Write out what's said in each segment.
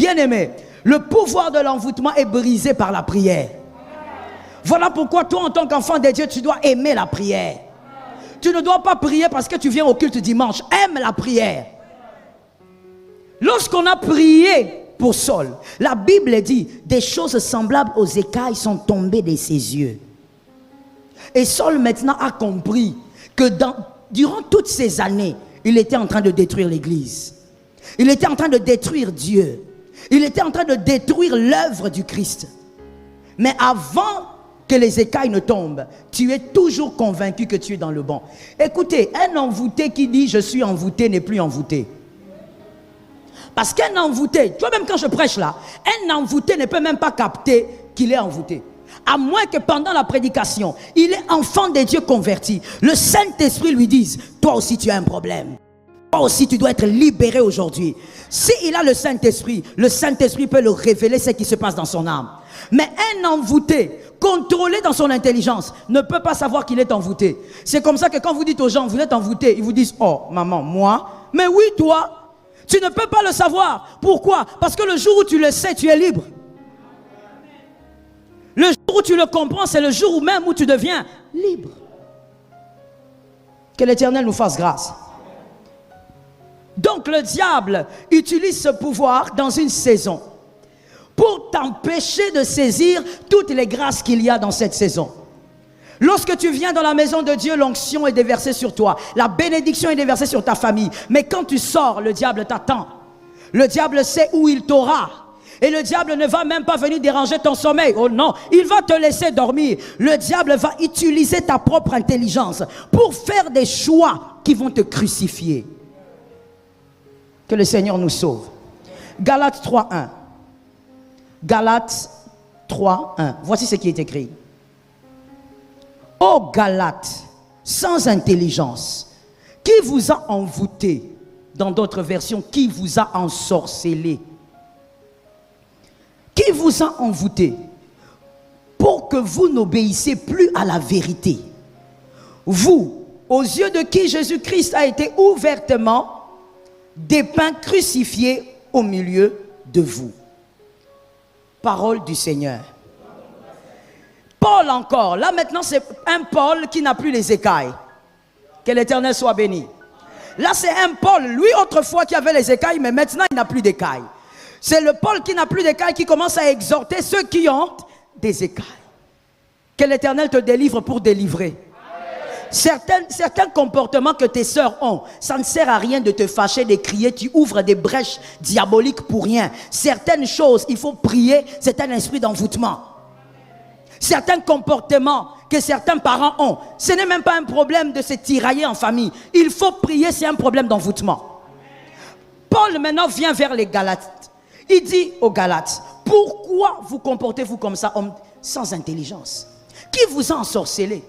Bien-aimé, le pouvoir de l'envoûtement est brisé par la prière. Voilà pourquoi toi, en tant qu'enfant de Dieu, tu dois aimer la prière. Tu ne dois pas prier parce que tu viens au culte dimanche. Aime la prière. Lorsqu'on a prié pour Saul, la Bible dit, des choses semblables aux écailles sont tombées de ses yeux. Et Saul maintenant a compris que durant toutes ces années, il était en train de détruire l'église. Il était en train de détruire Dieu. Il était en train de détruire l'œuvre du Christ. Mais avant que les écailles ne tombent, tu es toujours convaincu que tu es dans le bon. Écoutez, un envoûté qui dit je suis envoûté n'est plus envoûté. Parce qu'un envoûté, toi-même quand je prêche là, un envoûté ne peut même pas capter qu'il est envoûté. À moins que pendant la prédication, il est enfant de Dieu converti. Le Saint-Esprit lui dise, toi aussi tu as un problème. Toi aussi tu dois être libéré aujourd'hui. S'il a le Saint-Esprit peut le révéler ce qui se passe dans son âme. Mais un envoûté, contrôlé dans son intelligence, ne peut pas savoir qu'il est envoûté. C'est comme ça que quand vous dites aux gens, vous êtes envoûté, ils vous disent, oh maman, moi, mais oui toi. Tu ne peux pas le savoir. Pourquoi? Parce que le jour où tu le sais, tu es libre. Le jour où tu le comprends, c'est le jour même où tu deviens libre. Que l'Éternel nous fasse grâce. Donc le diable utilise ce pouvoir dans une saison pour t'empêcher de saisir toutes les grâces qu'il y a dans cette saison. Lorsque tu viens dans la maison de Dieu, l'onction est déversée sur toi. La bénédiction est déversée sur ta famille. Mais quand tu sors, le diable t'attend. Le diable sait où il t'aura. Et le diable ne va même pas venir déranger ton sommeil. Oh non, il va te laisser dormir. Le diable va utiliser ta propre intelligence pour faire des choix qui vont te crucifier. Que le Seigneur nous sauve. Galates 3:1. Galates 3:1. Voici ce qui est écrit. Ô Galates, sans intelligence, qui vous a envoûté? Dans d'autres versions, qui vous a ensorcelé? Qui vous a envoûté pour que vous n'obéissiez plus à la vérité? Vous, aux yeux de qui Jésus-Christ a été ouvertement dépeint, crucifié au milieu de vous. Parole du Seigneur. Paul encore, là maintenant c'est un Paul qui n'a plus les écailles. Que l'Éternel soit béni. Là c'est un Paul, lui autrefois qui avait les écailles, mais maintenant il n'a plus d'écailles. C'est le Paul qui n'a plus d'écailles qui commence à exhorter ceux qui ont des écailles. Que l'Éternel te délivre pour délivrer. Certains comportements que tes sœurs ont, ça ne sert à rien de te fâcher, de crier, tu ouvres des brèches diaboliques pour rien. Certaines choses, il faut prier, c'est un esprit d'envoûtement. Certains comportements que certains parents ont, ce n'est même pas un problème de se tirailler en famille. Il faut prier, c'est un problème d'envoûtement. Paul maintenant vient vers les Galates. Il dit aux Galates, pourquoi vous comportez-vous comme ça, homme sans intelligence? Qui vous a ensorcelé?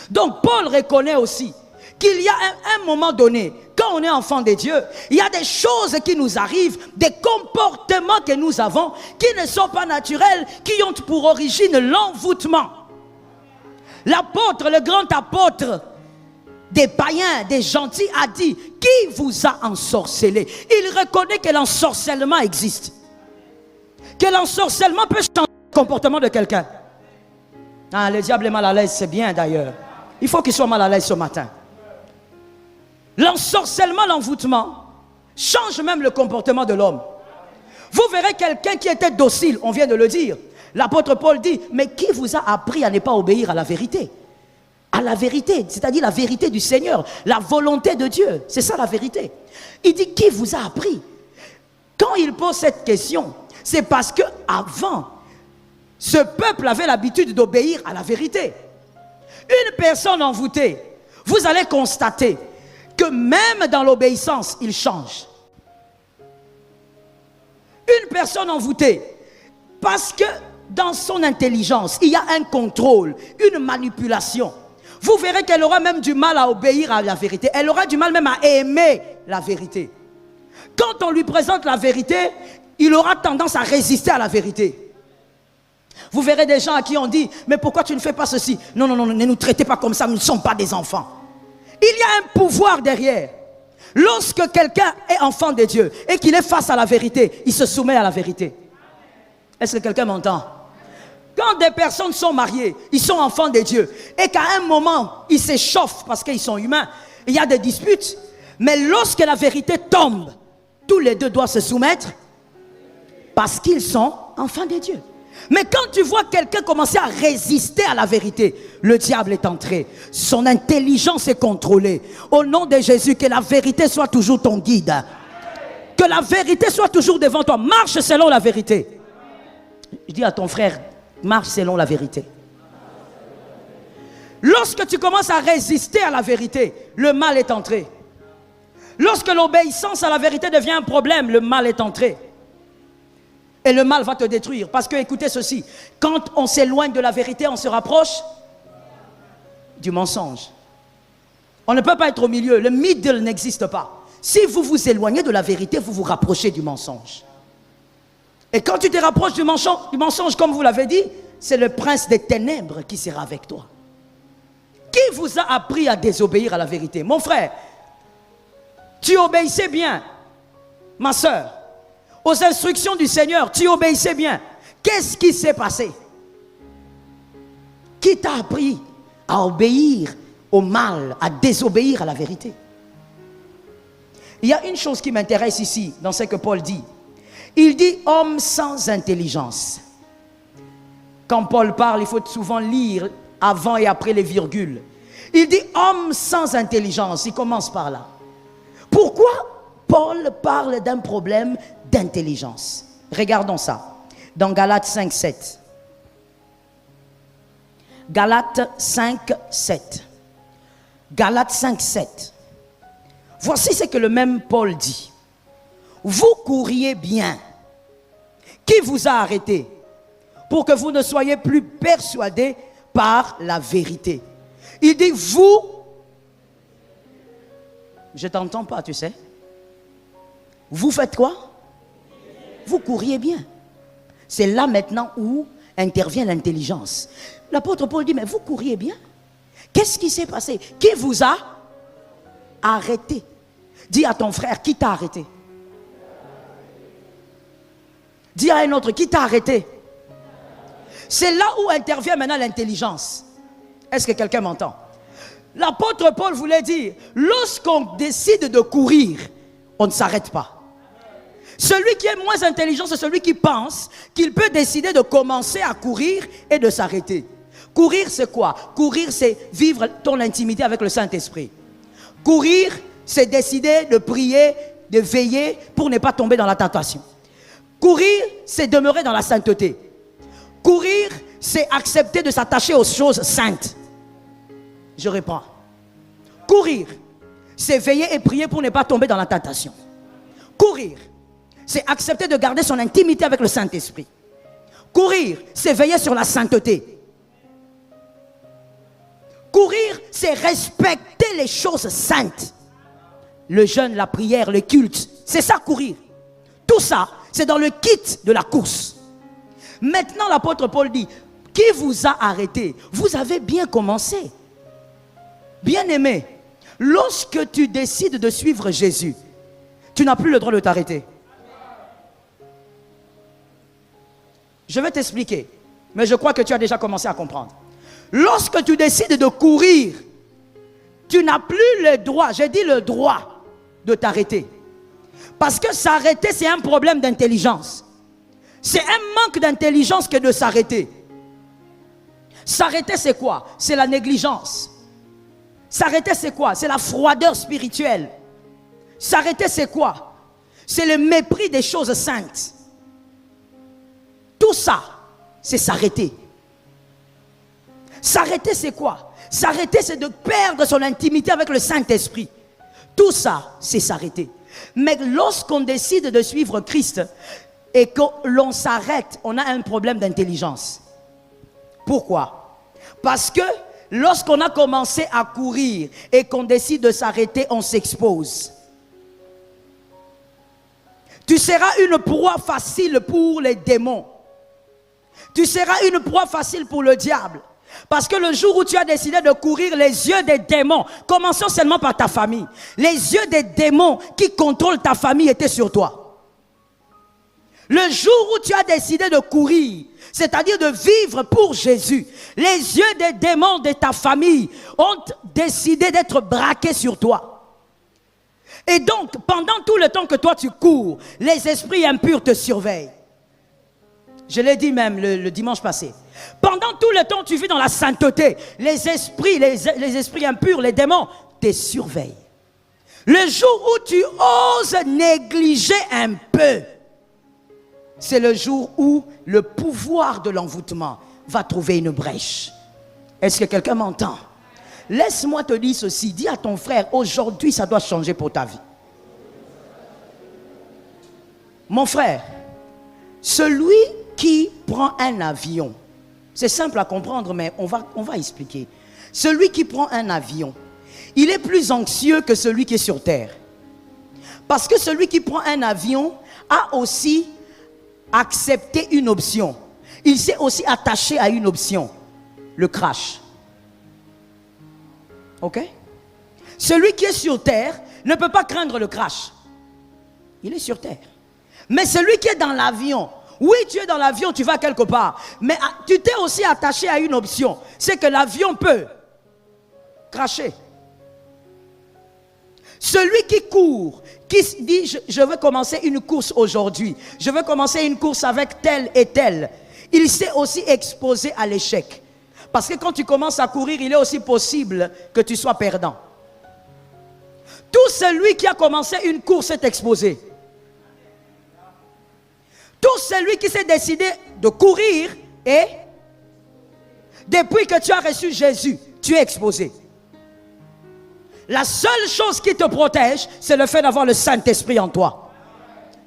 Donc Paul reconnaît aussi qu'il y a un moment donné, quand on est enfant de Dieu, il y a des choses qui nous arrivent, des comportements que nous avons, qui ne sont pas naturels, qui ont pour origine l'envoûtement. L'apôtre, le grand apôtre des païens, des gentils, a dit, qui vous a ensorcelé? Il reconnaît que l'ensorcellement existe. Que l'ensorcellement peut changer le comportement de quelqu'un. Ah, le diable est mal à l'aise, c'est bien d'ailleurs. Il faut qu'il soit mal à l'aise ce matin. L'ensorcellement, l'envoûtement change même le comportement de l'homme. Vous verrez quelqu'un qui était docile, on vient de le dire. L'apôtre Paul dit, mais qui vous a appris à ne pas obéir à la vérité? À la vérité, c'est-à-dire la vérité du Seigneur, la volonté de Dieu, c'est ça la vérité. Il dit, qui vous a appris? Quand il pose cette question, c'est parce que avant, ce peuple avait l'habitude d'obéir à la vérité. Une personne envoûtée, vous allez constater que même dans l'obéissance, il change. Une personne envoûtée, parce que dans son intelligence, il y a un contrôle, une manipulation. Vous verrez qu'elle aura même du mal à obéir à la vérité. Elle aura du mal même à aimer la vérité. Quand on lui présente la vérité, il aura tendance à résister à la vérité. Vous verrez des gens à qui on dit, mais pourquoi tu ne fais pas ceci? Non, non, non, ne nous traitez pas comme ça, nous ne sommes pas des enfants. Il y a un pouvoir derrière. Lorsque quelqu'un est enfant de Dieu et qu'il est face à la vérité, il se soumet à la vérité. Est-ce que quelqu'un m'entend? Quand des personnes sont mariées, ils sont enfants de Dieu, et qu'à un moment, ils s'échauffent parce qu'ils sont humains, il y a des disputes. Mais lorsque la vérité tombe, tous les deux doivent se soumettre parce qu'ils sont enfants de Dieu. Mais quand tu vois quelqu'un commencer à résister à la vérité, le diable est entré. Son intelligence est contrôlée. Au nom de Jésus, que la vérité soit toujours ton guide. Que la vérité soit toujours devant toi. Marche selon la vérité. Je dis à ton frère, marche selon la vérité. Lorsque tu commences à résister à la vérité, le mal est entré. Lorsque l'obéissance à la vérité devient un problème, le mal est entré. Et le mal va te détruire. Parce que, écoutez ceci, quand on s'éloigne de la vérité, on se rapproche du mensonge. On ne peut pas être au milieu. Le middle n'existe pas. Si vous vous éloignez de la vérité, vous vous rapprochez du mensonge. Et quand tu te rapproches du mensonge, comme vous l'avez dit, c'est le prince des ténèbres qui sera avec toi. Qui vous a appris à désobéir à la vérité? Mon frère, tu obéissais bien, ma soeur, aux instructions du Seigneur, tu obéissais bien. Qu'est-ce qui s'est passé? Qui t'a appris à obéir au mal, à désobéir à la vérité? Il y a une chose qui m'intéresse ici, dans ce que Paul dit. Il dit homme sans intelligence. Quand Paul parle, il faut souvent lire avant et après les virgules. Il dit homme sans intelligence. Il commence par là. Pourquoi Paul parle d'un problème d'intelligence? Regardons ça. Dans Galates 5, 7. Galates 5, 7. Galates 5, 7. Voici ce que le même Paul dit. Vous couriez bien. Qui vous a arrêté? Pour que vous ne soyez plus persuadés par la vérité. Il dit vous. Je t'entends pas, tu sais. Vous faites quoi? Vous couriez bien. C'est là maintenant où intervient l'intelligence. L'apôtre Paul dit, mais vous couriez bien. Qu'est-ce qui s'est passé? Qui vous a arrêté? Dis à ton frère, qui t'a arrêté? Dis à un autre, qui t'a arrêté? C'est là où intervient maintenant l'intelligence. Est-ce que quelqu'un m'entend? L'apôtre Paul voulait dire, lorsqu'on décide de courir, on ne s'arrête pas. Celui qui est moins intelligent, c'est celui qui pense qu'il peut décider de commencer à courir et de s'arrêter. Courir, c'est quoi? Courir, c'est vivre ton intimité avec le Saint-Esprit. Courir, c'est décider de prier, de veiller pour ne pas tomber dans la tentation. Courir, c'est demeurer dans la sainteté. Courir, c'est accepter de s'attacher aux choses saintes. Je reprends. Courir, c'est veiller et prier pour ne pas tomber dans la tentation. Courir, c'est accepter de garder son intimité avec le Saint-Esprit. Courir, c'est veiller sur la sainteté. Courir, c'est respecter les choses saintes. Le jeûne, la prière, le culte, c'est ça courir. Tout ça, c'est dans le kit de la course. Maintenant, l'apôtre Paul dit, qui vous a arrêté? Vous avez bien commencé. Bien-aimé, lorsque tu décides de suivre Jésus, tu n'as plus le droit de t'arrêter. Je vais t'expliquer, mais je crois que tu as déjà commencé à comprendre. Lorsque tu décides de courir, tu n'as plus le droit, j'ai dit le droit, de t'arrêter. Parce que s'arrêter, c'est un problème d'intelligence. C'est un manque d'intelligence que de s'arrêter. S'arrêter, c'est quoi? C'est la négligence. S'arrêter, c'est quoi? C'est la froideur spirituelle. S'arrêter, c'est quoi? C'est le mépris des choses saintes. Tout ça, c'est s'arrêter. S'arrêter, c'est quoi? S'arrêter, c'est de perdre son intimité avec le Saint-Esprit. Tout ça, c'est s'arrêter. Mais lorsqu'on décide de suivre Christ et que l'on s'arrête, on a un problème d'intelligence. Pourquoi? Parce que lorsqu'on a commencé à courir et qu'on décide de s'arrêter, on s'expose. Tu seras une proie facile pour les démons. Tu seras une proie facile pour le diable. Parce que le jour où tu as décidé de courir, les yeux des démons, commençons seulement par ta famille, les yeux des démons qui contrôlent ta famille étaient sur toi. Le jour où tu as décidé de courir, c'est-à-dire de vivre pour Jésus, les yeux des démons de ta famille ont décidé d'être braqués sur toi. Et donc, pendant tout le temps que toi tu cours, les esprits impurs te surveillent. Je l'ai dit même le dimanche passé. Pendant tout le temps tu vis dans la sainteté, les esprits impurs, les démons te surveillent. Le jour où tu oses négliger un peu, c'est le jour où le pouvoir de l'envoûtement va trouver une brèche. Est-ce que quelqu'un m'entend? Laisse-moi te dire ceci. Dis à ton frère, aujourd'hui ça doit changer pour ta vie. Mon frère, celui qui prend un avion, c'est simple à comprendre, mais on va expliquer. Celui qui prend un avion, il est plus anxieux que celui qui est sur terre. Parce que celui qui prend un avion a aussi accepté une option. Il s'est aussi attaché à une option, le crash. Ok? Celui qui est sur terre ne peut pas craindre le crash. Il est sur terre. Mais celui qui est dans l'avion, oui, tu es dans l'avion, tu vas quelque part, mais tu t'es aussi attaché à une option, c'est que l'avion peut crasher. Celui qui court, qui dit je veux commencer une course aujourd'hui, je veux commencer une course avec tel et tel, il s'est aussi exposé à l'échec. Parce que quand tu commences à courir, il est aussi possible que tu sois perdant. Tout celui qui a commencé une course est exposé. Tout celui qui s'est décidé de courir et depuis que tu as reçu Jésus, tu es exposé. La seule chose qui te protège, c'est le fait d'avoir le Saint-Esprit en toi.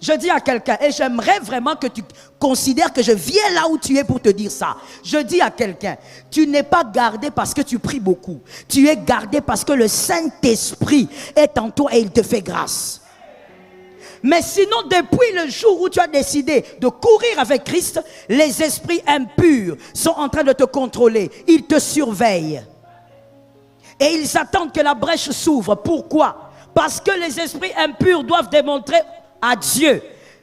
Je dis à quelqu'un, et j'aimerais vraiment que tu considères que je viens là où tu es pour te dire ça. Je dis à quelqu'un, tu n'es pas gardé parce que tu pries beaucoup. Tu es gardé parce que le Saint-Esprit est en toi et il te fait grâce. Mais sinon, depuis le jour où tu as décidé de courir avec Christ, les esprits impurs sont en train de te contrôler. Ils te surveillent. Et ils attendent que la brèche s'ouvre. Pourquoi? Parce que les esprits impurs doivent démontrer à Dieu,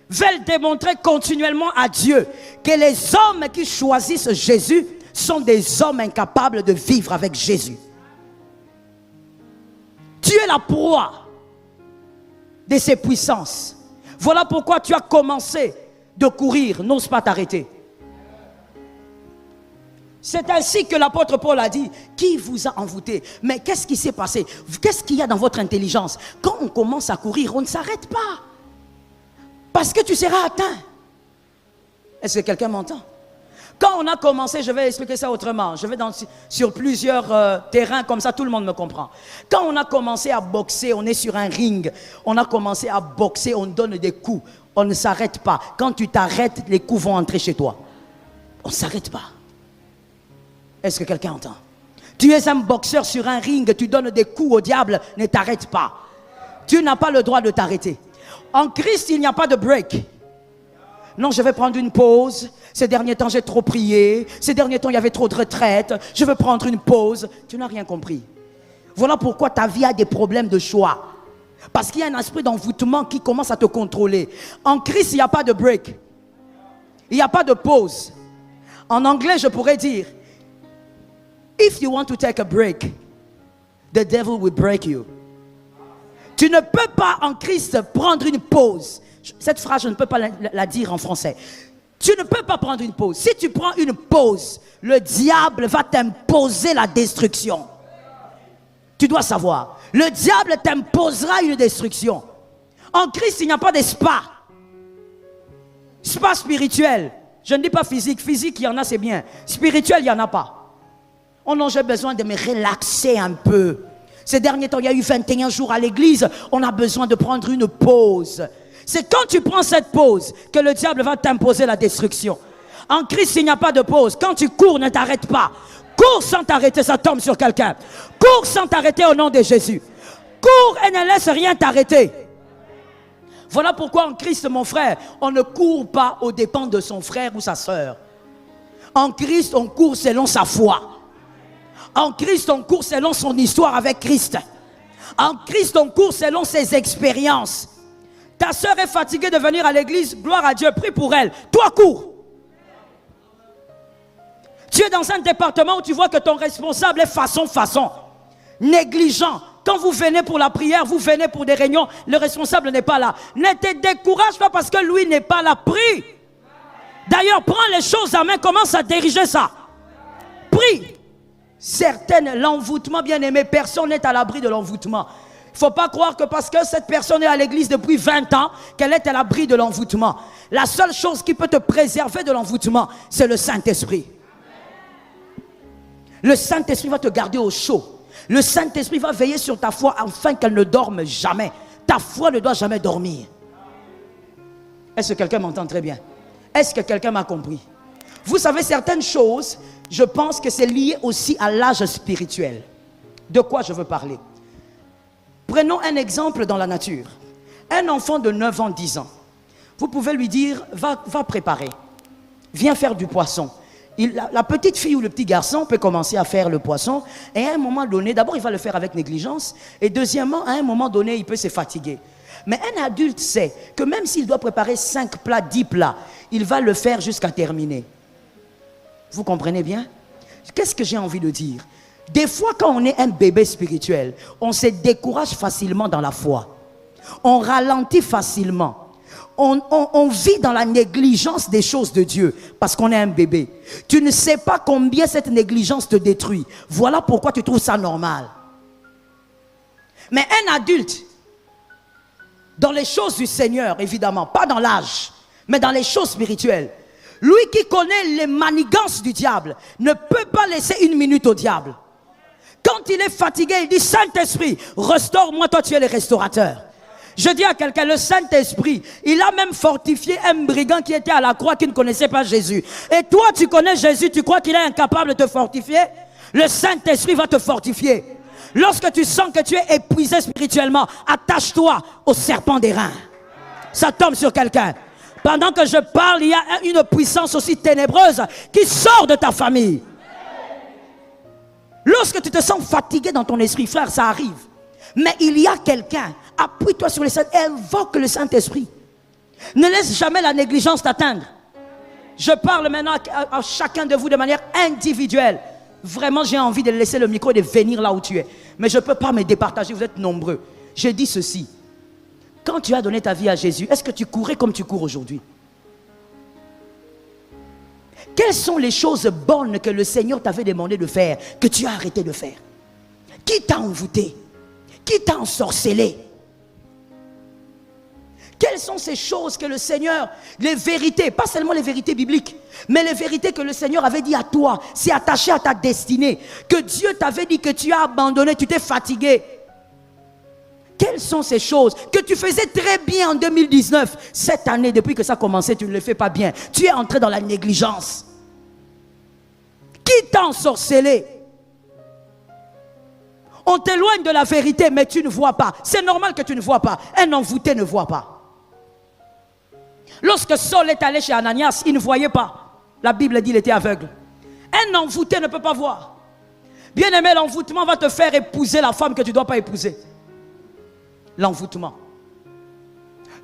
veulent démontrer continuellement à Dieu que les hommes qui choisissent Jésus sont des hommes incapables de vivre avec Jésus. Tu es la proie de ses puissances. Voilà pourquoi tu as commencé de courir, n'ose pas t'arrêter. C'est ainsi que l'apôtre Paul a dit, qui vous a envoûté? Mais qu'est-ce qui s'est passé? Qu'est-ce qu'il y a dans votre intelligence? Quand on commence à courir, on ne s'arrête pas. Parce que tu seras atteint. Est-ce que quelqu'un m'entend? Quand on a commencé, je vais expliquer ça autrement. Je vais sur plusieurs terrains, comme ça tout le monde me comprend. Quand on a commencé à boxer, on est sur un ring. On a commencé à boxer, on donne des coups. On ne s'arrête pas. Quand tu t'arrêtes, les coups vont entrer chez toi. On ne s'arrête pas. Est-ce que quelqu'un entend? Tu es un boxeur sur un ring, tu donnes des coups au diable, ne t'arrête pas. Tu n'as pas le droit de t'arrêter. En Christ, il n'y a pas de break. Non, je vais prendre une pause. Ces derniers temps, j'ai trop prié. Ces derniers temps, il y avait trop de retraites. Je veux prendre une pause. Tu n'as rien compris. Voilà pourquoi ta vie a des problèmes de choix. Parce qu'il y a un esprit d'envoûtement qui commence à te contrôler. En Christ, il n'y a pas de break. Il n'y a pas de pause. En anglais, je pourrais dire, if you want to take a break, the devil will break you. Tu ne peux pas en Christ prendre une pause. Cette phrase, je ne peux pas la dire en français. Tu ne peux pas prendre une pause. Si tu prends une pause, le diable va t'imposer la destruction. Tu dois savoir. Le diable t'imposera une destruction. En Christ, il n'y a pas de spa. Spa spirituel. Je ne dis pas physique. Physique, il y en a, c'est bien. Spirituel, il n'y en a pas. Oh non, j'ai besoin de me relaxer un peu. Ces derniers temps, il y a eu 21 jours à l'église. On a besoin de prendre une pause. C'est quand tu prends cette pause que le diable va t'imposer la destruction. En Christ, il n'y a pas de pause. Quand tu cours, ne t'arrête pas. Cours sans t'arrêter, ça tombe sur quelqu'un. Cours sans t'arrêter au nom de Jésus. Cours et ne laisse rien t'arrêter. Voilà pourquoi en Christ, mon frère, on ne court pas aux dépens de son frère ou sa sœur. En Christ, on court selon sa foi. En Christ, on court selon son histoire avec Christ. En Christ, on court selon ses expériences. Ta soeur est fatiguée de venir à l'église, gloire à Dieu, prie pour elle. Toi, cours. Tu es dans un département où tu vois que ton responsable est façon, négligent. Quand vous venez pour la prière, vous venez pour des réunions, le responsable n'est pas là. Ne te décourage pas parce que lui n'est pas là. Prie. D'ailleurs, prends les choses en main, commence à diriger ça. Prie. Certaines, l'envoûtement, bien aimé, personne n'est à l'abri de l'envoûtement. Il ne faut pas croire que parce que cette personne est à l'église depuis 20 ans, qu'elle est à l'abri de l'envoûtement. La seule chose qui peut te préserver de l'envoûtement, c'est le Saint-Esprit. Le Saint-Esprit va te garder au chaud. Le Saint-Esprit va veiller sur ta foi afin qu'elle ne dorme jamais. Ta foi ne doit jamais dormir. Est-ce que quelqu'un m'entend très bien? Est-ce que quelqu'un m'a compris? Vous savez, certaines choses, je pense que c'est lié aussi à l'âge spirituel. De quoi je veux parler? Prenons un exemple dans la nature. Un enfant de 9 ans, 10 ans, vous pouvez lui dire, va préparer. Viens faire du poisson. La petite fille ou le petit garçon peut commencer à faire le poisson et à un moment donné, d'abord il va le faire avec négligence et deuxièmement, à un moment donné, il peut se fatiguer. Mais un adulte sait que même s'il doit préparer 5 plats, 10 plats, il va le faire jusqu'à terminer. Vous comprenez bien? Qu'est-ce que j'ai envie de dire? Des fois, quand on est un bébé spirituel, on se décourage facilement dans la foi. On ralentit facilement. On vit dans la négligence des choses de Dieu parce qu'on est un bébé. Tu ne sais pas combien cette négligence te détruit. Voilà pourquoi tu trouves ça normal. Mais un adulte, dans les choses du Seigneur, évidemment, pas dans l'âge, mais dans les choses spirituelles, lui qui connaît les manigances du diable, ne peut pas laisser une minute au diable. Quand il est fatigué, il dit, Saint-Esprit, restaure-moi, toi tu es le restaurateur. Je dis à quelqu'un, le Saint-Esprit, il a même fortifié un brigand qui était à la croix, qui ne connaissait pas Jésus. Et toi, tu connais Jésus, tu crois qu'il est incapable de te fortifier? Le Saint-Esprit va te fortifier. Lorsque tu sens que tu es épuisé spirituellement, attache-toi au serpent des reins. Ça tombe sur quelqu'un. Pendant que je parle, il y a une puissance aussi ténébreuse qui sort de ta famille. Lorsque tu te sens fatigué dans ton esprit, frère, ça arrive. Mais il y a quelqu'un, appuie-toi sur les saints, invoque le Saint-Esprit. Ne laisse jamais la négligence t'atteindre. Je parle maintenant à chacun de vous de manière individuelle. Vraiment, j'ai envie de laisser le micro et de venir là où tu es. Mais je ne peux pas me départager, vous êtes nombreux. Je dis ceci. Quand tu as donné ta vie à Jésus, est-ce que tu courais comme tu cours aujourd'hui? Quelles sont les choses bonnes que le Seigneur t'avait demandé de faire, que tu as arrêté de faire? Qui t'a envoûté? Qui t'a ensorcelé? Quelles sont ces choses que le Seigneur, les vérités, pas seulement les vérités bibliques, mais les vérités que le Seigneur avait dit à toi, c'est attaché à ta destinée, que Dieu t'avait dit que tu as abandonné, tu t'es fatigué. Quelles sont ces choses que tu faisais très bien en 2019? Cette année, depuis que ça a commencé, tu ne le fais pas bien. Tu es entré dans la négligence. Qui t'a ensorcelé? On t'éloigne de la vérité, mais tu ne vois pas. C'est normal que tu ne vois pas. Un envoûté ne voit pas. Lorsque Saul est allé chez Ananias, il ne voyait pas. La Bible dit qu'il était aveugle. Un envoûté ne peut pas voir. Bien aimé, l'envoûtement va te faire épouser la femme que tu ne dois pas épouser. L'envoûtement.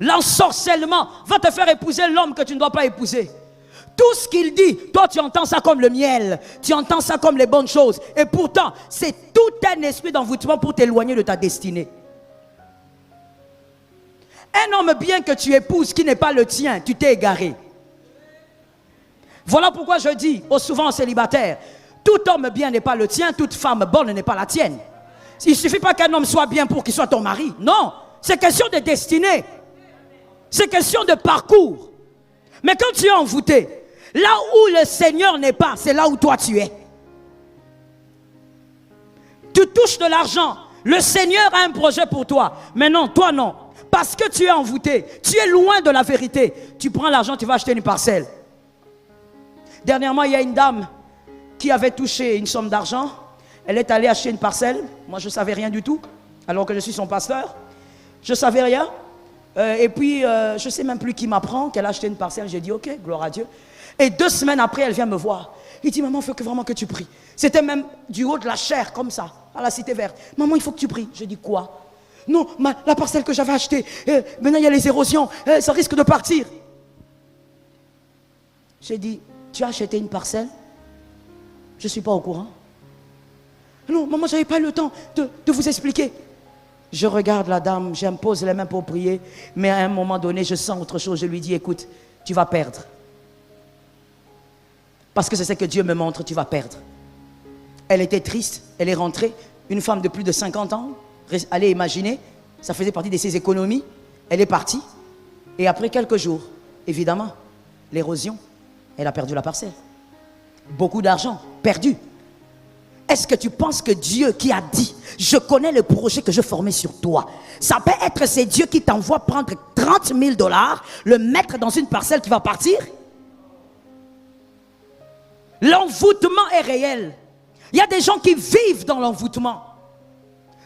L'ensorcellement va te faire épouser l'homme que tu ne dois pas épouser. Tout ce qu'il dit, toi tu entends ça comme le miel, tu entends ça comme les bonnes choses. Et pourtant, c'est tout un esprit d'envoûtement pour t'éloigner de ta destinée. Un homme bien que tu épouses qui n'est pas le tien, tu t'es égaré. Voilà pourquoi je dis, souvent aux célibataires, tout homme bien n'est pas le tien, toute femme bonne n'est pas la tienne. Il ne suffit pas qu'un homme soit bien pour qu'il soit ton mari. Non, c'est question de destinée. C'est question de parcours. Mais quand tu es envoûté, là où le Seigneur n'est pas, c'est là où toi tu es. Tu touches de l'argent. Le Seigneur a un projet pour toi. Mais non, toi non. Parce que tu es envoûté. Tu es loin de la vérité. Tu prends l'argent, tu vas acheter une parcelle. Dernièrement, il y a une dame qui avait touché une somme d'argent. Elle est allée acheter une parcelle. Moi, je ne savais rien du tout. Alors que je suis son pasteur. Je ne savais rien. Et puis, je ne sais même plus qui m'apprend qu'elle a acheté une parcelle. J'ai dit, ok, gloire à Dieu. Et 2 semaines après, elle vient me voir. Il dit, maman, il faut vraiment que tu pries. C'était même du haut de la chair, comme ça, à la Cité Verte. Maman, il faut que tu pries. Je dis, quoi? Non, la parcelle que j'avais achetée, maintenant il y a les érosions, ça risque de partir. J'ai dit, tu as acheté une parcelle? Je ne suis pas au courant. Non, maman, je n'avais pas le temps de vous expliquer. Je regarde la dame, j'impose les mains pour prier, mais à un moment donné, je sens autre chose. Je lui dis, écoute, tu vas perdre. Parce que c'est ce que Dieu me montre, tu vas perdre. Elle était triste, elle est rentrée, une femme de plus de 50 ans, allez imaginer, ça faisait partie de ses économies, elle est partie, et après quelques jours, évidemment, l'érosion, elle a perdu la parcelle. Beaucoup d'argent perdu. Est-ce que tu penses que Dieu qui a dit, je connais le projet que je formais sur toi, ça peut être c'est Dieu qui t'envoie prendre 30 000 $, le mettre dans une parcelle qui va partir? L'envoûtement est réel. Il y a des gens qui vivent dans l'envoûtement.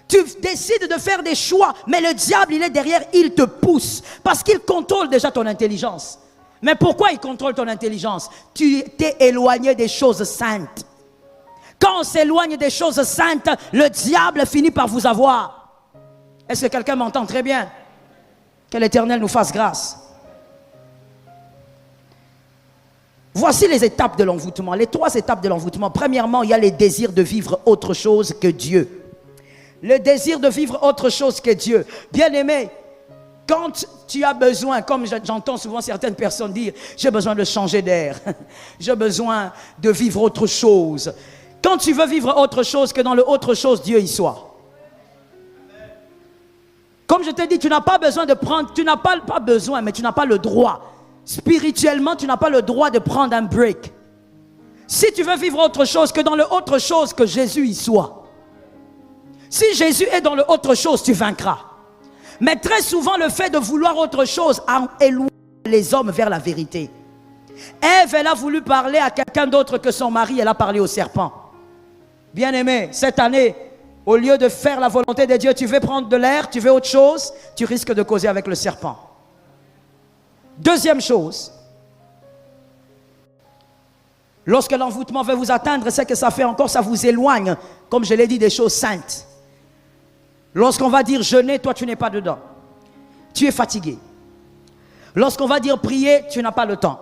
Tu décides de faire des choix, mais le diable, il est derrière, il te pousse. Parce qu'il contrôle déjà ton intelligence. Mais pourquoi il contrôle ton intelligence? Tu t'es éloigné des choses saintes. Quand on s'éloigne des choses saintes, le diable finit par vous avoir. Est-ce que quelqu'un m'entend très bien? Que l'Éternel nous fasse grâce. Voici les étapes de l'envoûtement, les 3 étapes de l'envoûtement. Premièrement, il y a les désirs de vivre autre chose que Dieu. Le désir de vivre autre chose que Dieu. Bien-aimé, quand tu as besoin, comme j'entends souvent certaines personnes dire, j'ai besoin de changer d'air, j'ai besoin de vivre autre chose. Quand tu veux vivre autre chose, que dans le autre chose, Dieu y soit. Comme je t'ai dit, tu n'as pas besoin de prendre, tu n'as pas besoin, mais tu n'as pas le droit. Spirituellement, tu n'as pas le droit de prendre un break. Si tu veux vivre autre chose, que dans le autre chose, que Jésus y soit. Si Jésus est dans le autre chose, tu vaincras. Mais très souvent, le fait de vouloir autre chose éloigne les hommes vers la vérité. Ève, elle a voulu parler à quelqu'un d'autre que son mari, elle a parlé au serpent. Bien-aimé, cette année, au lieu de faire la volonté de Dieu, tu veux prendre de l'air, tu veux autre chose, tu risques de causer avec le serpent. Deuxième chose, lorsque l'envoûtement veut vous atteindre, c'est que ça fait encore, ça vous éloigne, comme je l'ai dit, des choses saintes. Lorsqu'on va dire jeûner, toi tu n'es pas dedans. Tu es fatigué. Lorsqu'on va dire prier, tu n'as pas le temps.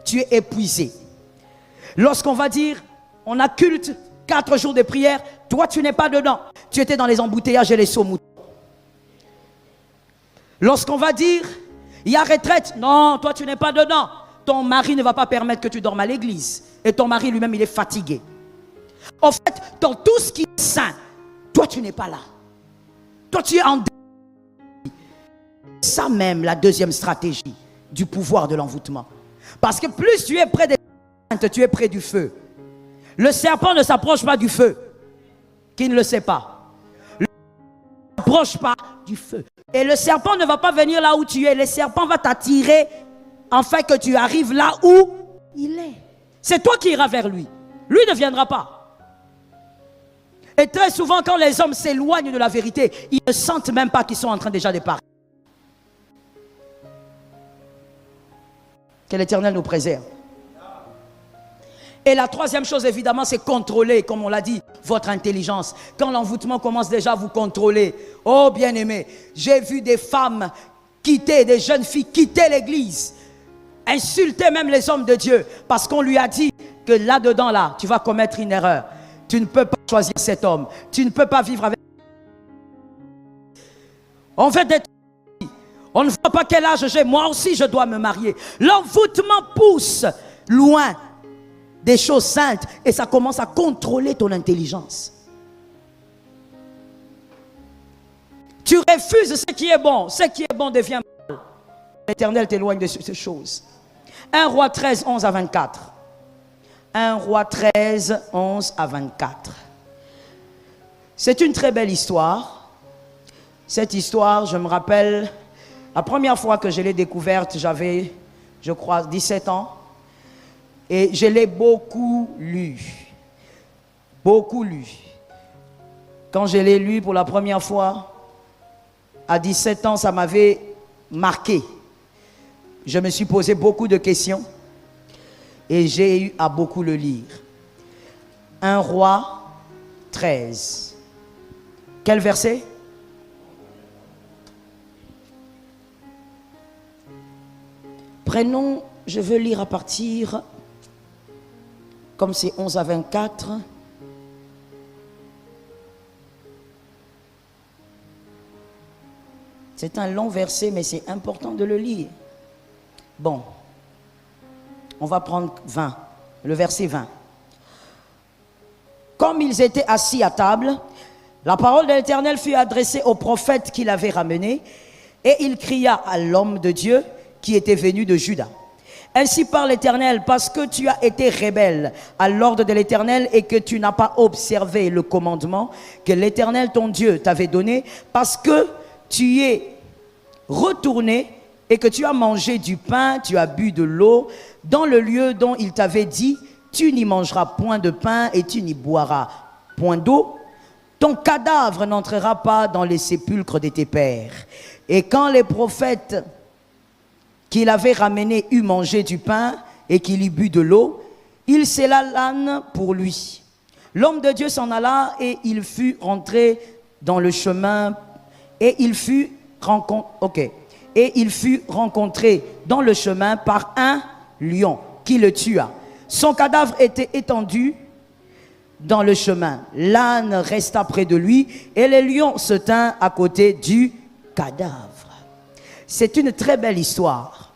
Tu es épuisé. Lorsqu'on va dire on a culte, 4 jours de prière, toi tu n'es pas dedans. Tu étais dans les embouteillages et les sauts-moutons. Lorsqu'on va dire il y a retraite, non, toi tu n'es pas dedans. Ton mari ne va pas permettre que tu dormes à l'église. Et ton mari lui-même il est fatigué. En fait, dans tout ce qui est saint, toi tu n'es pas là. Toi tu es en déni. Ça même la deuxième stratégie du pouvoir de l'envoûtement. Parce que plus tu es près des saintes, tu es près du feu. Le serpent ne s'approche pas du feu. Qui ne le sait pas? Le serpent ne s'approche pas du feu. Et le serpent ne va pas venir là où tu es. Le serpent va t'attirer afin que tu arrives là où il est. C'est toi qui iras vers lui. Lui ne viendra pas. Et très souvent, quand les hommes s'éloignent de la vérité, ils ne sentent même pas qu'ils sont en train déjà de partir. Que l'Éternel nous préserve. Et la troisième chose, évidemment, c'est contrôler, comme on l'a dit, votre intelligence. Quand l'envoûtement commence déjà à vous contrôler. Oh, bien-aimé, j'ai vu des femmes quitter, des jeunes filles quitter l'église, insulter même les hommes de Dieu, parce qu'on lui a dit que là-dedans, là, tu vas commettre une erreur. Tu ne peux pas choisir cet homme. Tu ne peux pas vivre avec. On fait des... On ne voit pas quel âge j'ai. Moi aussi, je dois me marier. L'envoûtement pousse loin des choses saintes et ça commence à contrôler ton intelligence. Tu refuses ce qui est bon. Ce qui est bon devient mal. L'Éternel t'éloigne de ces choses. 1 Roi 13, 11 à 24. 1 Roi 13, 11 à 24. C'est une très belle histoire. Cette histoire, je me rappelle, la première fois que je l'ai découverte, j'avais, je crois, 17 ans. Et je l'ai beaucoup lu. Beaucoup lu. Quand je l'ai lu pour la première fois, à 17 ans, ça m'avait marqué. Je me suis posé beaucoup de questions. Et j'ai eu à beaucoup le lire. 1 Roi 13. Quel verset? Prenons, je veux lire à partir, comme c'est 11 à 24. C'est un long verset, mais c'est important de le lire. Bon, on va prendre 20, le verset 20. Comme ils étaient assis à table, la parole de l'Éternel fut adressée au prophète qui l'avait ramené, et il cria à l'homme de Dieu qui était venu de Juda. Ainsi parle l'Éternel, parce que tu as été rebelle à l'ordre de l'Éternel et que tu n'as pas observé le commandement que l'Éternel ton Dieu t'avait donné, parce que tu es retourné et que tu as mangé du pain, tu as bu de l'eau dans le lieu dont il t'avait dit, tu n'y mangeras point de pain et tu n'y boiras point d'eau. Ton cadavre n'entrera pas dans les sépulcres de tes pères. Et quand les prophètes qu'il avait ramenés eut mangé du pain et qu'il y but de l'eau, il scella l'âne pour lui. L'homme de Dieu s'en alla et il fut rentré dans le chemin et il fut rencontré dans le chemin par un lion qui le tua. Son cadavre était étendu dans le chemin. L'âne resta près de lui et le lion se tint à côté du cadavre. C'est une très belle histoire.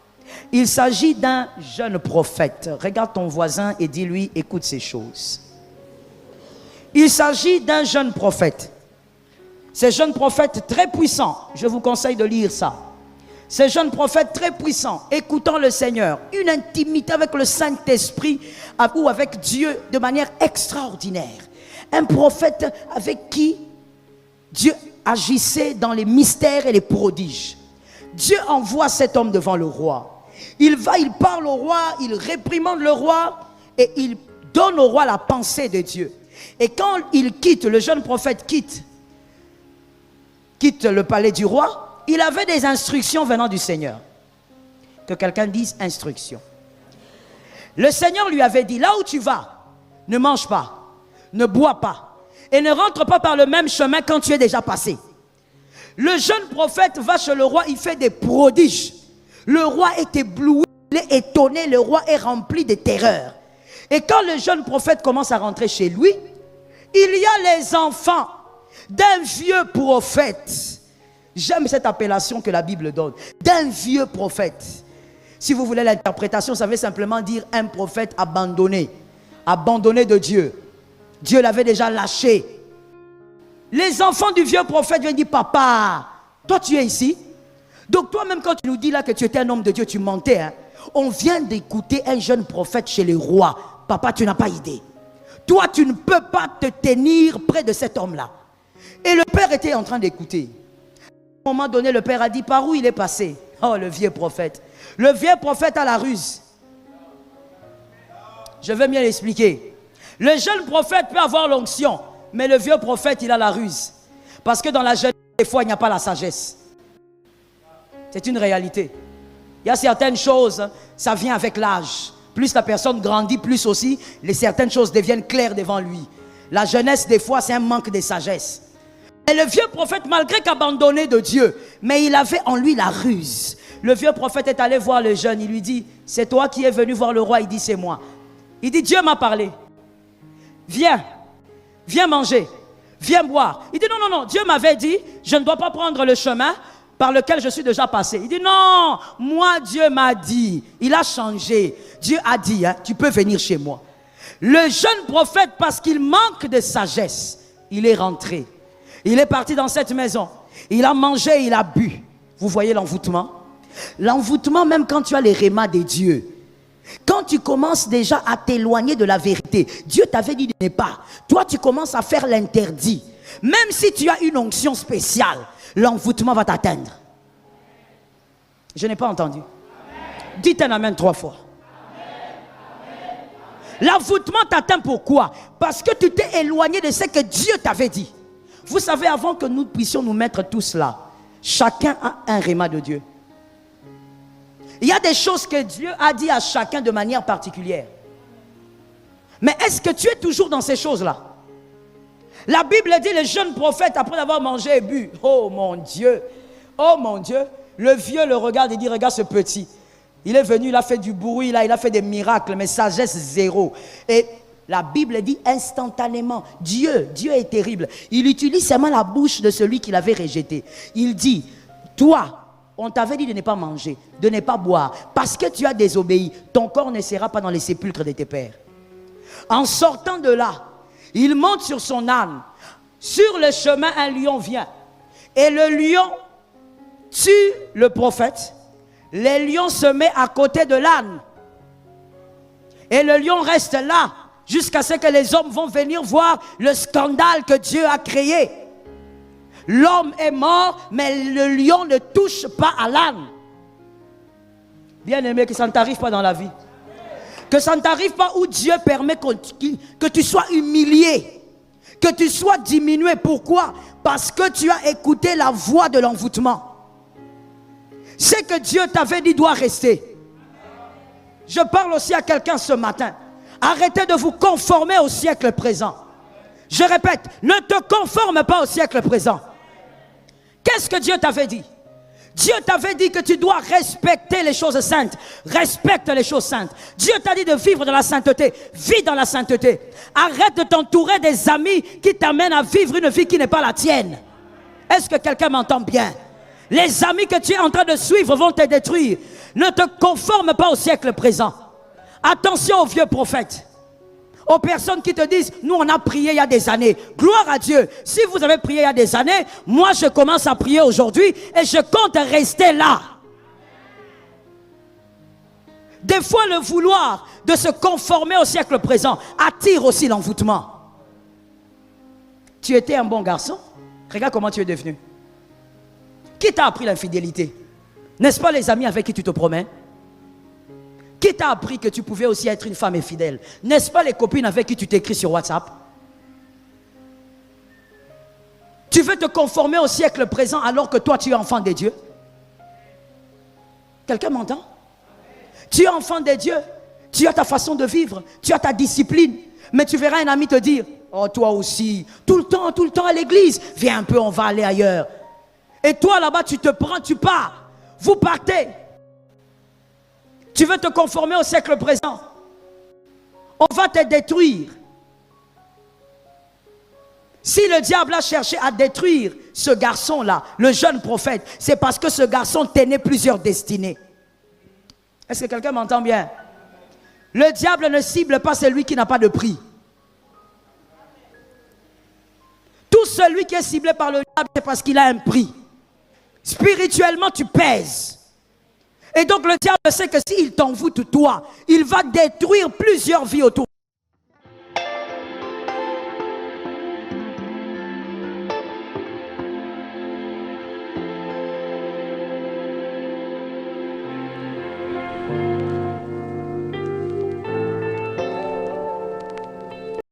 Il s'agit d'un jeune prophète. Regarde ton voisin et dis-lui, écoute ces choses. Il s'agit d'un jeune prophète. Ce jeune prophète très puissant, je vous conseille de lire ça. Ce jeune prophète très puissant, écoutant le Seigneur, une intimité avec le Saint-Esprit ou avec Dieu de manière extraordinaire. Un prophète avec qui Dieu agissait dans les mystères et les prodiges. Dieu envoie cet homme devant le roi. Il va, il parle au roi, il réprimande le roi et il donne au roi la pensée de Dieu. Et quand il quitte, le jeune prophète quitte le palais du roi, il avait des instructions venant du Seigneur. Que quelqu'un dise instruction. Le Seigneur lui avait dit, là où tu vas, ne mange pas, ne bois pas, et ne rentre pas par le même chemin quand tu es déjà passé. Le jeune prophète va chez le roi, il fait des prodiges. Le roi est ébloui, il est étonné, le roi est rempli de terreur. Et quand le jeune prophète commence à rentrer chez lui, il y a les enfants d'un vieux prophète. J'aime cette appellation que la Bible donne, d'un vieux prophète. Si vous voulez l'interprétation, ça veut simplement dire un prophète abandonné, abandonné de Dieu. Dieu l'avait déjà lâché. Les enfants du vieux prophète viennent dire, papa, toi tu es ici. Donc toi-même quand tu nous dis là que tu étais un homme de Dieu, tu mentais. Hein? On vient d'écouter un jeune prophète chez les rois. Papa, tu n'as pas idée. Toi, tu ne peux pas te tenir près de cet homme-là. Et le père était en train d'écouter. À un moment donné, le père a dit, par où il est passé? Oh, le vieux prophète. Le vieux prophète a la ruse. Je vais mieux l'expliquer. Le jeune prophète peut avoir l'onction, mais le vieux prophète, il a la ruse. Parce que dans la jeunesse, des fois, il n'y a pas la sagesse. C'est une réalité. Il y a certaines choses, ça vient avec l'âge. Plus la personne grandit, plus aussi, certaines choses deviennent claires devant lui. La jeunesse, des fois, c'est un manque de sagesse. Et le vieux prophète, malgré qu'abandonné de Dieu, mais il avait en lui la ruse. Le vieux prophète est allé voir le jeune, il lui dit, c'est toi qui es venu voir le roi? Il dit, c'est moi. Il dit, Dieu m'a parlé. Viens, viens manger, viens boire. Il dit, non, non, non, Dieu m'avait dit, je ne dois pas prendre le chemin par lequel je suis déjà passé. Il dit, non, moi Dieu m'a dit, il a changé. Dieu a dit, hein, tu peux venir chez moi. Le jeune prophète, parce qu'il manque de sagesse, il est rentré. Il est parti dans cette maison. Il a mangé, il a bu. Vous voyez l'envoûtement? L'envoûtement, même quand tu as les rémas des dieux. Quand tu commences déjà à t'éloigner de la vérité, Dieu t'avait dit de ne pas. Toi, tu commences à faire l'interdit. Même si tu as une onction spéciale, l'envoûtement va t'atteindre. Je n'ai pas entendu. Amen. Dites un amen 3 fois. L'envoûtement t'atteint pourquoi? Parce que tu t'es éloigné de ce que Dieu t'avait dit. Vous savez, avant que nous puissions nous mettre tous là, chacun a un réma de Dieu. Il y a des choses que Dieu a dit à chacun de manière particulière. Mais est-ce que tu es toujours dans ces choses-là? La Bible dit, les jeunes prophètes, après avoir mangé et bu, oh mon Dieu, le vieux le regarde et dit, regarde ce petit. Il est venu, il a fait du bruit, là, il a fait des miracles, mais sagesse zéro. Et la Bible dit instantanément, Dieu est terrible. Il utilise seulement la bouche de celui qui l'avait rejeté. Il dit, toi, on t'avait dit de ne pas manger, de ne pas boire, parce que tu as désobéi, ton corps ne sera pas dans les sépulcres de tes pères. En sortant de là, il monte sur son âne. Sur le chemin, un lion vient. Et le lion tue le prophète. Le lion se met à côté de l'âne. Et le lion reste là jusqu'à ce que les hommes vont venir voir le scandale que Dieu a créé. L'homme est mort, mais le lion ne touche pas à l'âne. Bien aimé, que ça ne t'arrive pas dans la vie. Que ça ne t'arrive pas où Dieu permet que tu sois humilié, que tu sois diminué. Pourquoi? Parce que tu as écouté la voix de l'envoûtement. Ce que Dieu t'avait dit doit rester. Je parle aussi à quelqu'un ce matin. Arrêtez de vous conformer au siècle présent. Je répète, ne te conforme pas au siècle présent. Qu'est-ce que Dieu t'avait dit? Dieu t'avait dit que tu dois respecter les choses saintes. Respecte les choses saintes. Dieu t'a dit de vivre dans la sainteté. Vis dans la sainteté. Arrête de t'entourer des amis qui t'amènent à vivre une vie qui n'est pas la tienne. Est-ce que quelqu'un m'entend bien? Les amis que tu es en train de suivre vont te détruire. Ne te conforme pas au siècle présent. Attention aux vieux prophètes. Aux personnes qui te disent, nous on a prié il y a des années. Gloire à Dieu. Si vous avez prié il y a des années, moi je commence à prier aujourd'hui et je compte rester là. Des fois le vouloir de se conformer au siècle présent attire aussi l'envoûtement. Tu étais un bon garçon. Regarde comment tu es devenu. Qui t'a appris l'infidélité? N'est-ce pas les amis avec qui tu te promènes? Qui t'a appris que tu pouvais aussi être une femme infidèle? N'est-ce pas les copines avec qui tu t'écris sur WhatsApp? Tu veux te conformer au siècle présent alors que toi tu es enfant de Dieu? Quelqu'un m'entend? Tu es enfant de Dieu, tu as ta façon de vivre, tu as ta discipline, mais tu verras un ami te dire, oh toi aussi, tout le temps à l'église, viens un peu, on va aller ailleurs. Et toi là-bas tu te prends, tu pars, vous partez. Tu veux te conformer au siècle présent. On va te détruire. Si le diable a cherché à détruire ce garçon-là, le jeune prophète, c'est parce que ce garçon tenait plusieurs destinées. Est-ce que quelqu'un m'entend bien? Le diable ne cible pas celui qui n'a pas de prix. Tout celui qui est ciblé par le diable, c'est parce qu'il a un prix. Spirituellement, tu pèses. Et donc le diable sait que s'il t'envoûte toi, il va détruire plusieurs vies autour